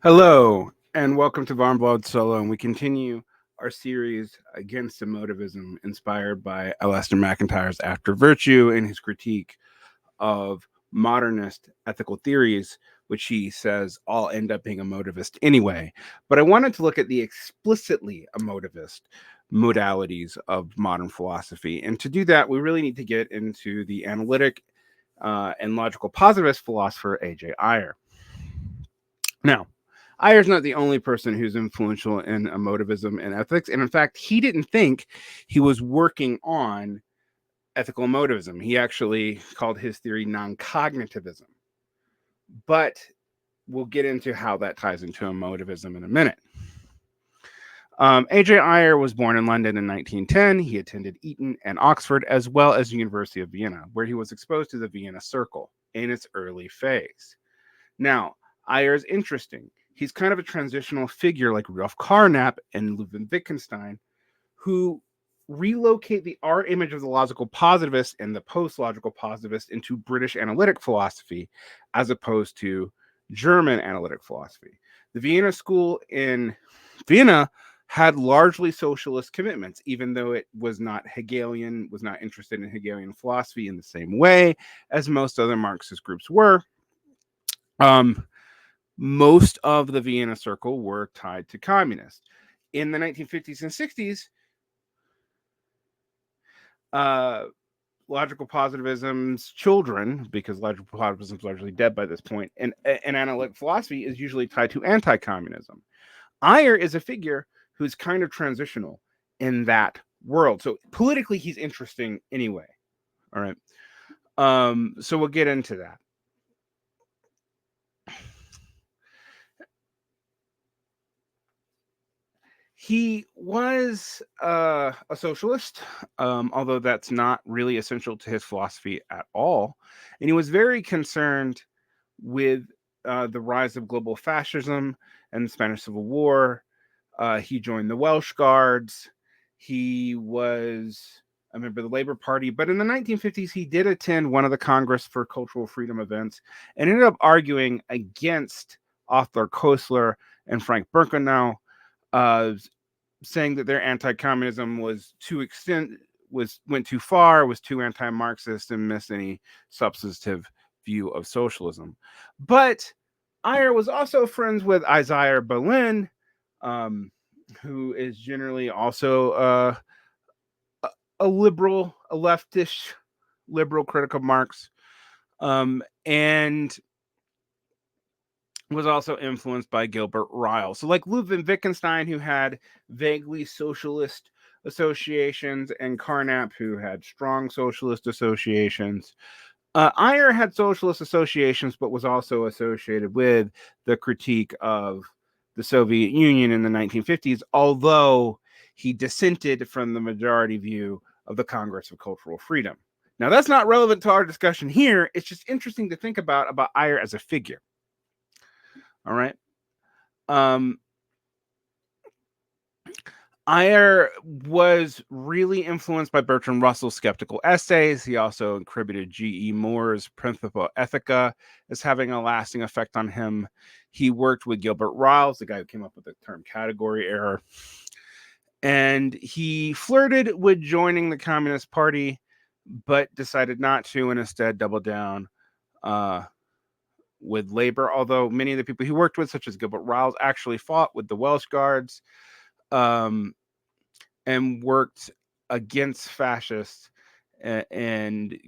Hello, and welcome to Varn Solo, and we continue our series against Emotivism, inspired by Alasdair MacIntyre's After Virtue and his critique of modernist ethical theories, which he says all end up being emotivist anyway. But I wanted to look at the explicitly emotivist modalities of modern philosophy, and to do that, we really need to get into the analytic and logical positivist philosopher AJ Ayer. Now, Ayer's not the only person who's influential in emotivism and ethics. And in fact, he didn't think he was working on ethical emotivism. He actually called his theory non-cognitivism. But we'll get into how that ties into emotivism in a minute. AJ Ayer was born in London in 1910. He attended Eton and Oxford, as well as the University of Vienna, where he was exposed to the Vienna Circle in its early phase. Now, Ayer is interesting. He's kind of a transitional figure like Rudolf Carnap and Ludwig Wittgenstein, who relocate the art image of the logical positivist and the post-logical positivist into British analytic philosophy, as opposed to German analytic philosophy. The Vienna School in Vienna had largely socialist commitments, even though it was not Hegelian, was not interested in Hegelian philosophy in the same way as most other Marxist groups were. Most of the Vienna Circle were tied to communists. In the 1950s and 60s, logical positivism's children, because logical positivism is largely dead by this point, and analytic philosophy is usually tied to anti-communism. Ayer is a figure who's kind of transitional in that world. So politically, he's interesting anyway. All right. So we'll get into that. He was a socialist, although that's not really essential to his philosophy at all. And he was very concerned with the rise of global fascism and the Spanish Civil War. He joined the Welsh Guards. He was a member of the Labour Party. But in the 1950s, he did attend one of the Congress for Cultural Freedom events and ended up arguing against Arthur Koestler and Frank Birkenau, saying that their anti-communism was went too far, was too anti-Marxist, and missed any substantive view of socialism. But Ayer was also friends with Isaiah Berlin, who is generally also a liberal, a leftish liberal critic of Marx, and was also influenced by Gilbert Ryle. So like Ludwig Wittgenstein, who had vaguely socialist associations, and Carnap, who had strong socialist associations. Ayer had socialist associations, but was also associated with the critique of the Soviet Union in the 1950s, although he dissented from the majority view of the Congress of Cultural Freedom. Now, that's not relevant to our discussion here. It's just interesting to think about Ayer as a figure. All right. Ayer was really influenced by Bertrand Russell's skeptical essays. He also attributed G.E. Moore's Principia Ethica as having a lasting effect on him. He worked with Gilbert Ryle, the guy who came up with the term category error. And he flirted with joining the Communist Party, but decided not to, and instead doubled down with labor, although many of the people he worked with, such as Gilbert Ryle, actually fought with the Welsh Guards and worked against fascists. And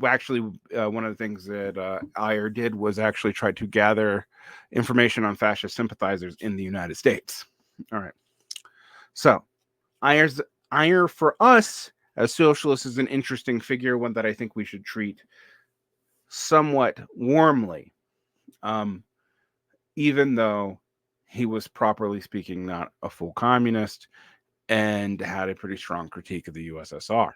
actually, one of the things that Ayer did was actually try to gather information on fascist sympathizers in the United States. All right. So Ayer for us as socialists is an interesting figure, one that I think we should treat somewhat warmly. Even though he was, properly speaking, not a full communist and had a pretty strong critique of the USSR.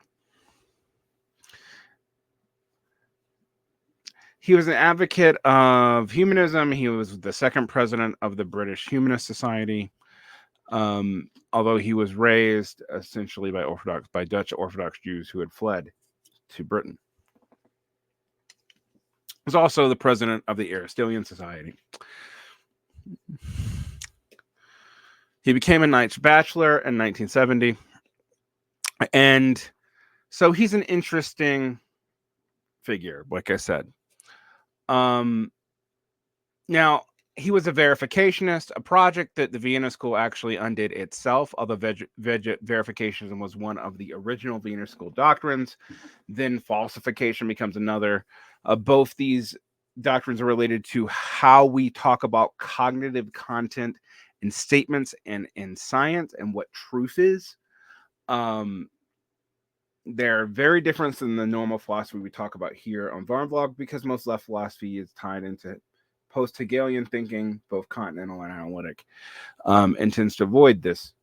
He was an advocate of humanism. He was the second president of the British Humanist Society, although he was raised essentially by Dutch Orthodox Jews who had fled to Britain. He was also the president of the Aristotelian Society. He became a Knight's Bachelor in 1970. And so he's an interesting figure, like I said. Now, he was a verificationist, a project that the Vienna School actually undid itself, although verificationism was one of the original Vienna School doctrines. Then falsification becomes another. Both these doctrines are related to how we talk about cognitive content in statements and in science and what truth is. They're very different than the normal philosophy we talk about here on Varn Vlog, because most left philosophy is tied into post-Hegelian thinking, both continental and analytic, and tends to avoid this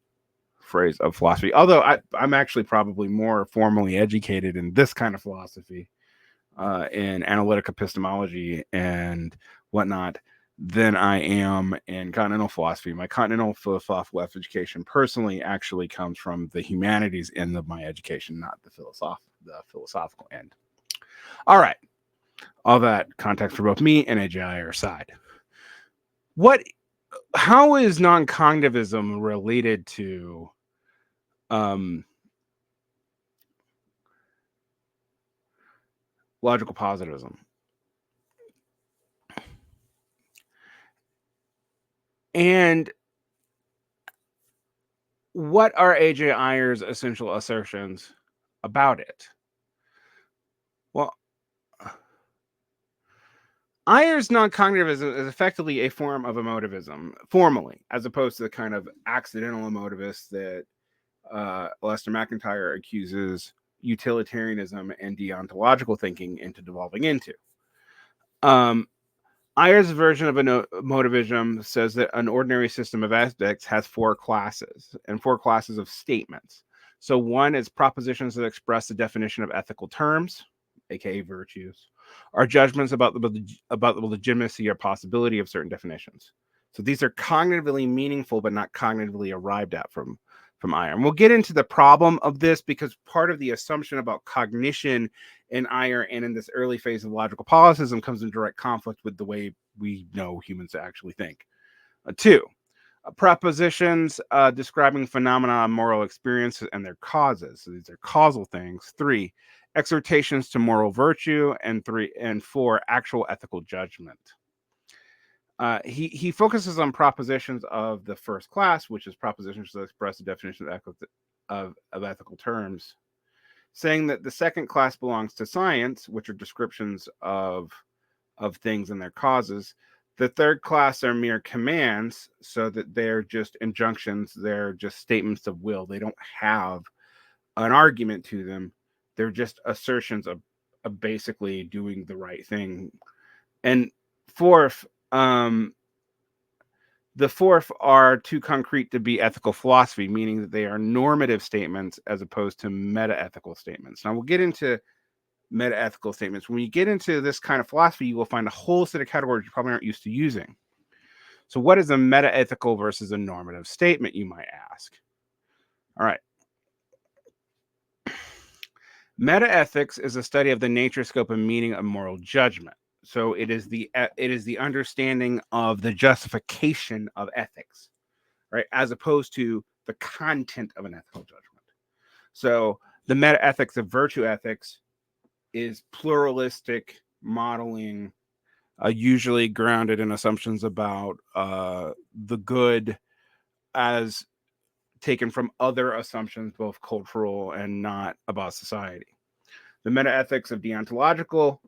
phrase of philosophy. Although I'm actually probably more formally educated in this kind of philosophy, in analytic epistemology and whatnot, than I am in continental philosophy. My continental philosophical education personally actually comes from the humanities end of my education, not the philosophical end. All right. All that context for both me and AJ Ayer aside. How is non-cognitivism related to logical positivism? And what are AJ Ayer's essential assertions about it? Well, Ayer's non-cognitivism is effectively a form of emotivism, formally, as opposed to the kind of accidental emotivists that Alasdair MacIntyre accuses utilitarianism and deontological thinking into devolving into. Ayer's version of emotivism says that an ordinary system of ethics has four classes, and four classes of statements. So one is propositions that express the definition of ethical terms, aka virtues, or judgments about the legitimacy or possibility of certain definitions. So these are cognitively meaningful, but not cognitively arrived at from Ayer. And we'll get into the problem of this, because part of the assumption about cognition in Ayer and in this early phase of logical positivism comes in direct conflict with the way we know humans actually think. Two, propositions describing phenomena of moral experiences and their causes. So these are causal things. Three, exhortations to moral virtue, and four, actual ethical judgment. He focuses on propositions of the first class, which is propositions that express the definition of ethical terms, saying that the second class belongs to science, which are descriptions of things and their causes. The third class are mere commands, so that they're just injunctions, they're just statements of will. They don't have an argument to them. They're just assertions of basically doing the right thing. And fourth, the fourth are too concrete to be ethical philosophy, meaning that they are normative statements as opposed to metaethical statements. Now, we'll get into metaethical statements. When you get into this kind of philosophy, you will find a whole set of categories you probably aren't used to using. So what is a metaethical versus a normative statement, you might ask? All right. Metaethics is a study of the nature, scope, and meaning of moral judgment. So it is the understanding of the justification of ethics, right, as opposed to the content of an ethical judgment. So the metaethics of virtue ethics is pluralistic modeling, usually grounded in assumptions about the good as taken from other assumptions, both cultural and not, about society. The metaethics of deontological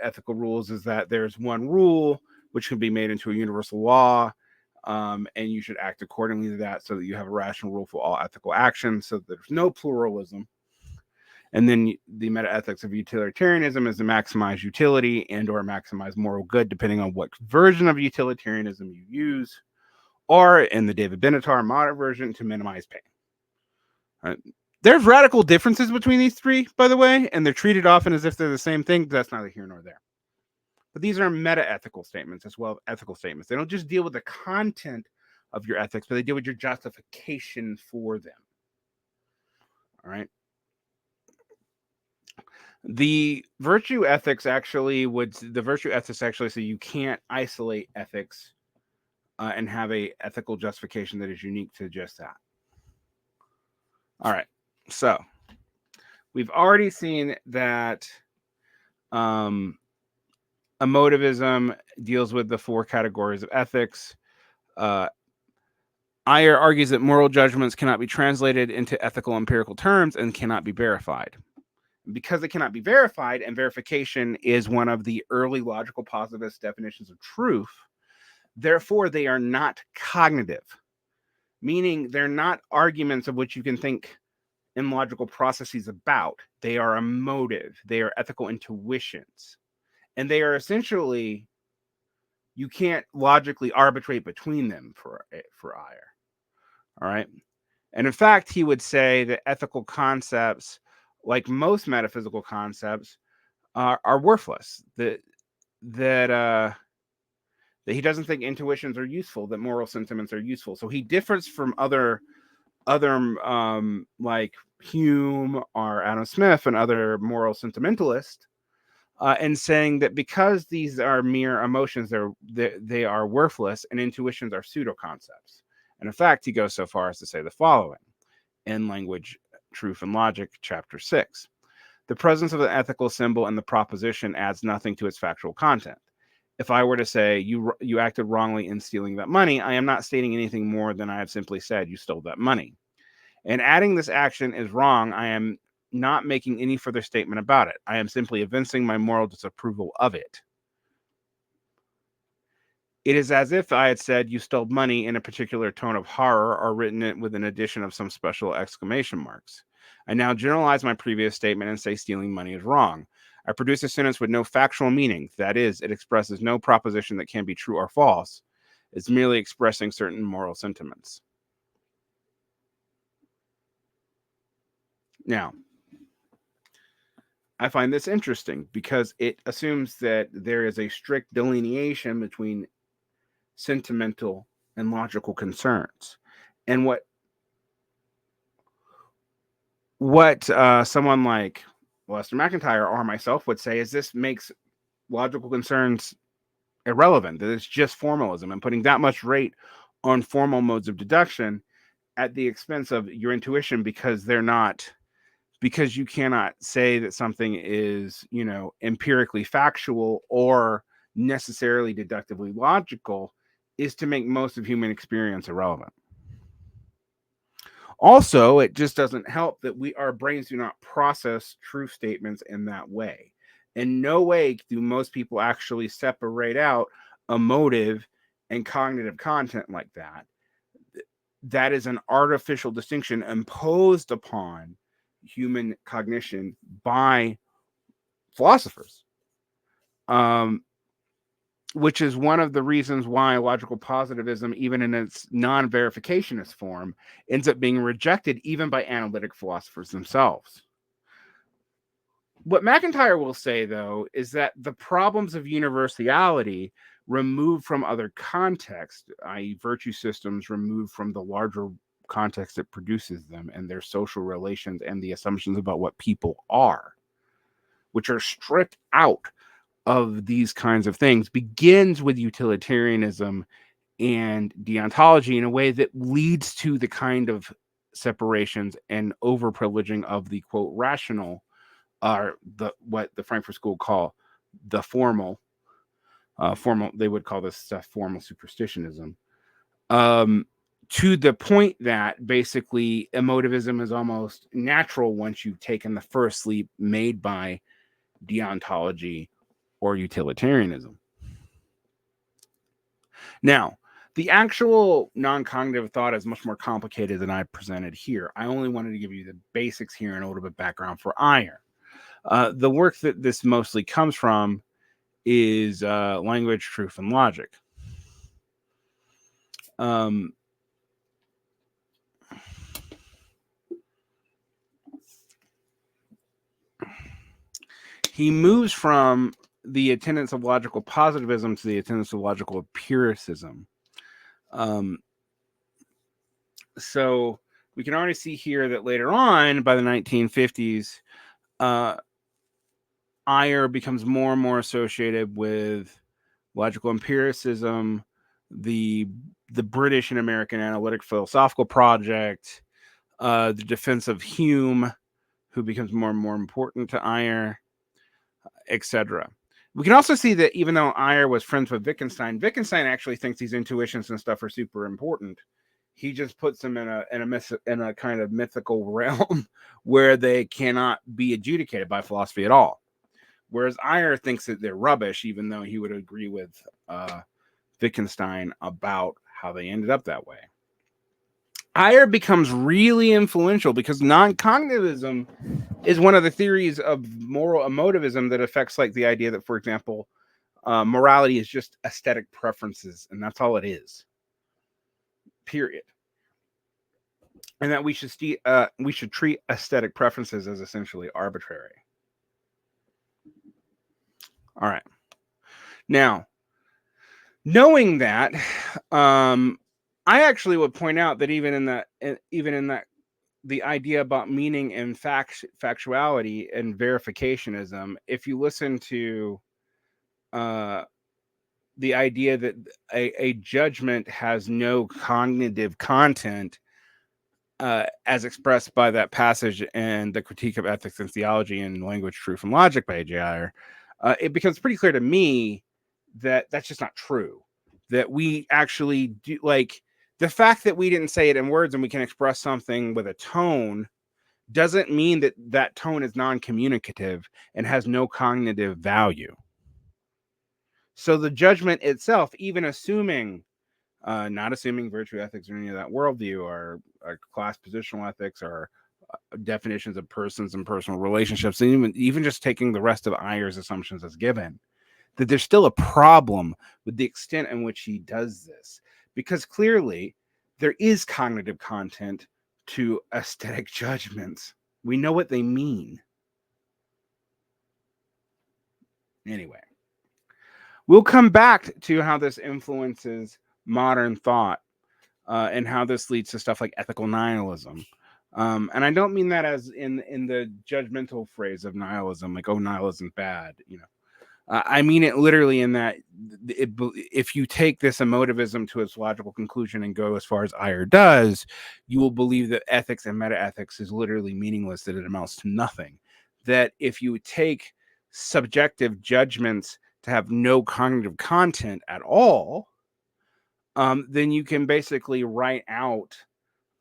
ethical rules is that there's one rule which can be made into a universal law, and you should act accordingly to that, so that you have a rational rule for all ethical actions, so that there's no pluralism. And then the metaethics of utilitarianism is to maximize utility and or maximize moral good, depending on what version of utilitarianism you use, or in the David Benatar moderate version, to minimize pain. There's radical differences between these three, by the way, and they're treated often as if they're the same thing, but that's neither here nor there. But these are metaethical statements as well as ethical statements. They don't just deal with the content of your ethics, but they deal with your justification for them. All right. The virtue ethics actually say you can't isolate ethics and have a ethical justification that is unique to just that. All right, so we've already seen that emotivism deals with the 4 categories of ethics. Ayer argues that moral judgments cannot be translated into ethical empirical terms and cannot be verified. Because it cannot be verified, and verification is one of the early logical positivist definitions of truth, therefore they are not cognitive, meaning they're not arguments of which you can think in logical processes about. They are emotive, they are ethical intuitions, and they are essentially, you can't logically arbitrate between them for Ayer. All right. And in fact, he would say that ethical concepts, like most metaphysical concepts, are worthless. That he doesn't think intuitions are useful, that moral sentiments are useful. So he differs from other like Hume or Adam Smith and other moral sentimentalists in saying that because these are mere emotions, they are worthless, and intuitions are pseudo concepts. And in fact, he goes so far as to say the following in Language, Truth, and Logic, Chapter 6. The presence of an ethical symbol in the proposition adds nothing to its factual content. If I were to say, you acted wrongly in stealing that money, I am not stating anything more than I have simply said you stole that money. And adding this action is wrong, I am not making any further statement about it. I am simply evincing my moral disapproval of it. It is as if I had said you stole money in a particular tone of horror or written it with an addition of some special exclamation marks. I now generalize my previous statement and say stealing money is wrong. I produce a sentence with no factual meaning. That is, it expresses no proposition that can be true or false. It's merely expressing certain moral sentiments. Now, I find this interesting because it assumes that there is a strict delineation between sentimental and logical concerns. And what someone like Alasdair MacIntyre or myself would say is this makes logical concerns irrelevant, that it's just formalism and putting that much weight on formal modes of deduction at the expense of your intuition, because you cannot say that something is, empirically factual or necessarily deductively logical, is to make most of human experience irrelevant. Also, it just doesn't help that our brains do not process truth statements in that way. In no way do most people actually separate out emotive and cognitive content like that. That is an artificial distinction imposed upon human cognition by philosophers, which is one of the reasons why logical positivism, even in its non-verificationist form, ends up being rejected even by analytic philosophers themselves. What MacIntyre will say, though, is that the problems of universality removed from other contexts, i.e. virtue systems removed from the larger context that produces them and their social relations and the assumptions about what people are, which are stripped out of these kinds of things, begins with utilitarianism and deontology in a way that leads to the kind of separations and over-privileging of the, quote, rational, or what the Frankfurt School call the formal, they would call this stuff formal superstitionism, to the point that basically emotivism is almost natural once you've taken the first leap made by deontology or utilitarianism. Now, the actual non-cognitive thought is much more complicated than I presented here. I only wanted to give you the basics here and a little bit of background for Ayer. The work that this mostly comes from is Language, Truth, and Logic. He moves from the tenets of logical positivism to the tenets of logical empiricism. So we can already see here that later on, by the 1950s, Ayer becomes more and more associated with logical empiricism, the British and American Analytic Philosophical Project, the defense of Hume, who becomes more and more important to Ayer, etc. We can also see that even though Ayer was friends with Wittgenstein actually thinks these intuitions and stuff are super important. He just puts them in a kind of mythical realm where they cannot be adjudicated by philosophy at all. Whereas Ayer thinks that they're rubbish, even though he would agree with Wittgenstein about how they ended up that way. Ayer becomes really influential because non-cognitivism is one of the theories of moral emotivism that affects, like, the idea that, for example, morality is just aesthetic preferences, and that's all it is. Period. And that we should treat aesthetic preferences as essentially arbitrary. All right. Now, knowing that, I actually would point out that even in that the idea about meaning and factuality and verificationism, if you listen to the idea that a judgment has no cognitive content, as expressed by that passage in the Critique of Ethics and Theology in Language, Truth, and Logic by AJ Ayer, it becomes pretty clear to me that that's just not true. That we actually do, like, the fact that we didn't say it in words and we can express something with a tone doesn't mean that that tone is non-communicative and has no cognitive value. So the judgment itself, even assuming, not assuming virtue ethics or any of that worldview, or class positional ethics, or definitions of persons and personal relationships, and even just taking the rest of Ayer's assumptions as given, that there's still a problem with the extent in which he does this. Because clearly, there is cognitive content to aesthetic judgments. We know what they mean. Anyway, we'll come back to how this influences modern thought, and how this leads to stuff like ethical nihilism. And I don't mean that as in the judgmental phrase of nihilism, like, oh, nihilism's bad, I mean it literally in that if you take this emotivism to its logical conclusion and go as far as Ayer does, you will believe that ethics and metaethics is literally meaningless, that it amounts to nothing. That if you take subjective judgments to have no cognitive content at all, then you can basically write out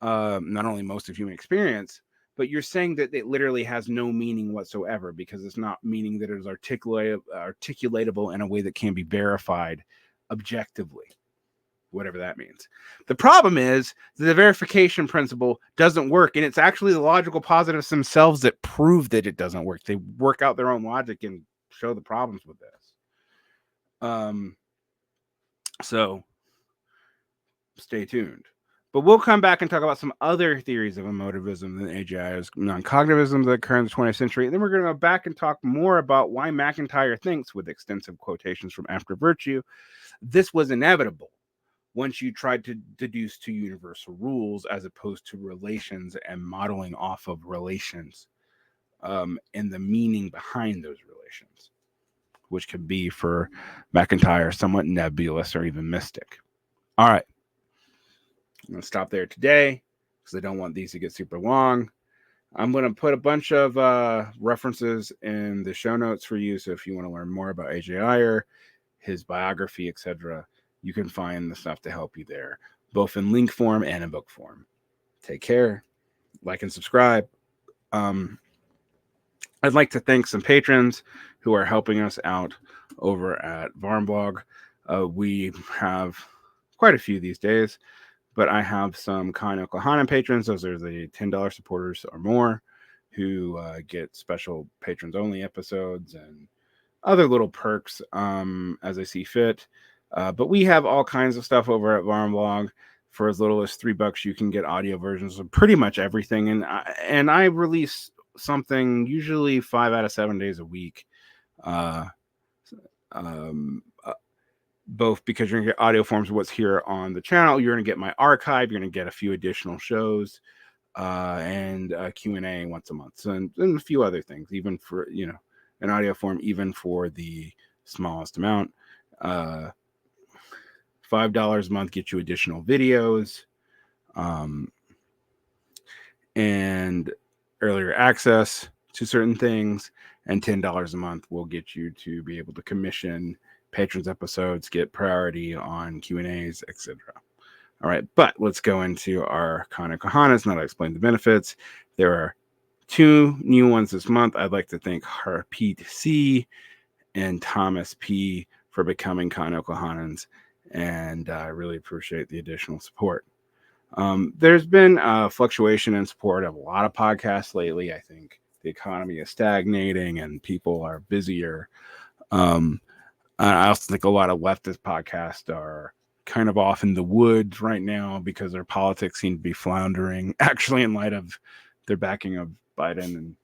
not only most of human experience, but you're saying that it literally has no meaning whatsoever, because it's not meaning that is articulatable in a way that can be verified objectively, whatever that means. The problem is that the verification principle doesn't work, and it's actually the logical positives themselves that prove that it doesn't work. They work out their own logic and show the problems with this. So stay tuned. But we'll come back and talk about some other theories of emotivism than AJ Ayer's non-cognitivism that occur in the 20th century. And then we're going to go back and talk more about why MacIntyre thinks, with extensive quotations from After Virtue, this was inevitable once you tried to deduce two universal rules as opposed to relations and modeling off of relations, and the meaning behind those relations, which could be, for MacIntyre, somewhat nebulous or even mystic. All right. I'm going to stop there today because I don't want these to get super long. I'm going to put a bunch of references in the show notes for you. So if you want to learn more about AJ Ayer, his biography, etc., you can find the stuff to help you there, both in link form and in book form. Take care. Like and subscribe. I'd like to thank some patrons who are helping us out over at Varn blog. We have quite a few these days, but I have some Khan Oklahoma patrons. Those are the $10 supporters or more, who get special patrons only episodes and other little perks as I see fit. But we have all kinds of stuff over at Varn blog. For as little as $3, you can get audio versions of pretty much everything. And I release something usually 5 out of 7 days a week. Both because you're going to get audio forms of what's here on the channel, you're going to get my archive, you're going to get a few additional shows, and Q&A once a month, and a few other things, even for, an audio form, even for the smallest amount. $5 a month gets you additional videos and earlier access to certain things, and $10 a month will get you to be able to commission patrons episodes, get priority on Q&As, etc. All right, but let's go into our Kana Kahanas. Now to explain the benefits, there are 2 new ones this month. I'd like to thank Harpreet C and Thomas P for becoming Kana Kahanans, and I really appreciate the additional support. There's been a fluctuation in support of a lot of podcasts lately. I think the economy is stagnating and people are busier. I also think a lot of leftist podcasts are kind of off in the woods right now because their politics seem to be floundering, actually, in light of their backing of Biden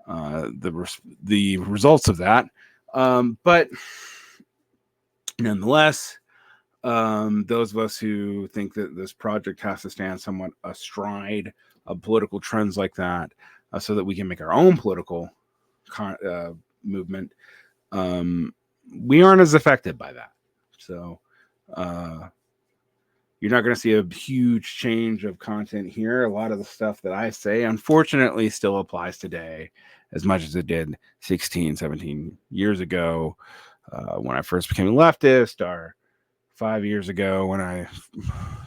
and the results of that. But nonetheless, those of us who think that this project has to stand somewhat astride of political trends like that, so that we can make our own political movement, we aren't as affected by that. So you're not going to see a huge change of content here. A lot of the stuff that I say, unfortunately, still applies today as much as it did 16, 17 years ago when I first became a leftist, or 5 years ago when I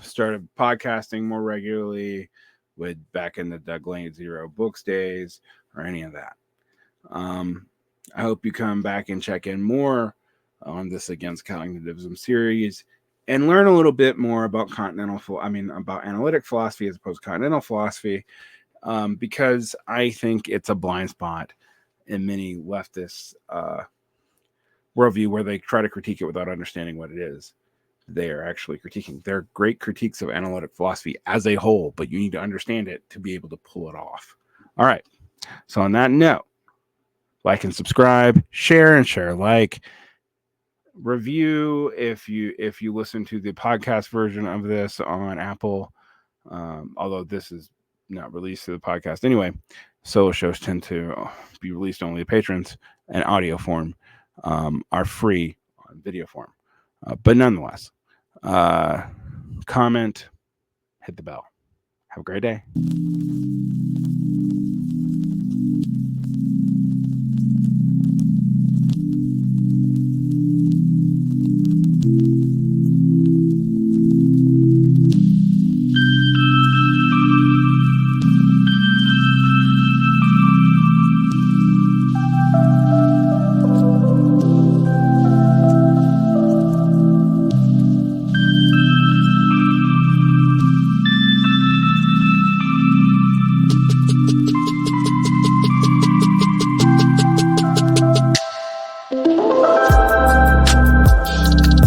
started podcasting more regularly, with back in the Doug Lane Zero Books days, or any of that. I hope you come back and check in more on this Against Cognitivism series and learn a little bit more about about analytic philosophy as opposed to continental philosophy, because I think it's a blind spot in many leftists' worldview where they try to critique it without understanding what it is they are actually critiquing. They're great critiques of analytic philosophy as a whole, but you need to understand it to be able to pull it off. All right. So on that note, like and subscribe, share and share, like, review if you listen to the podcast version of this on Apple, although this is not released to the podcast anyway. Solo shows tend to be released only to patrons, and audio form are free on video form, but nonetheless, comment, hit the bell. Have a great day.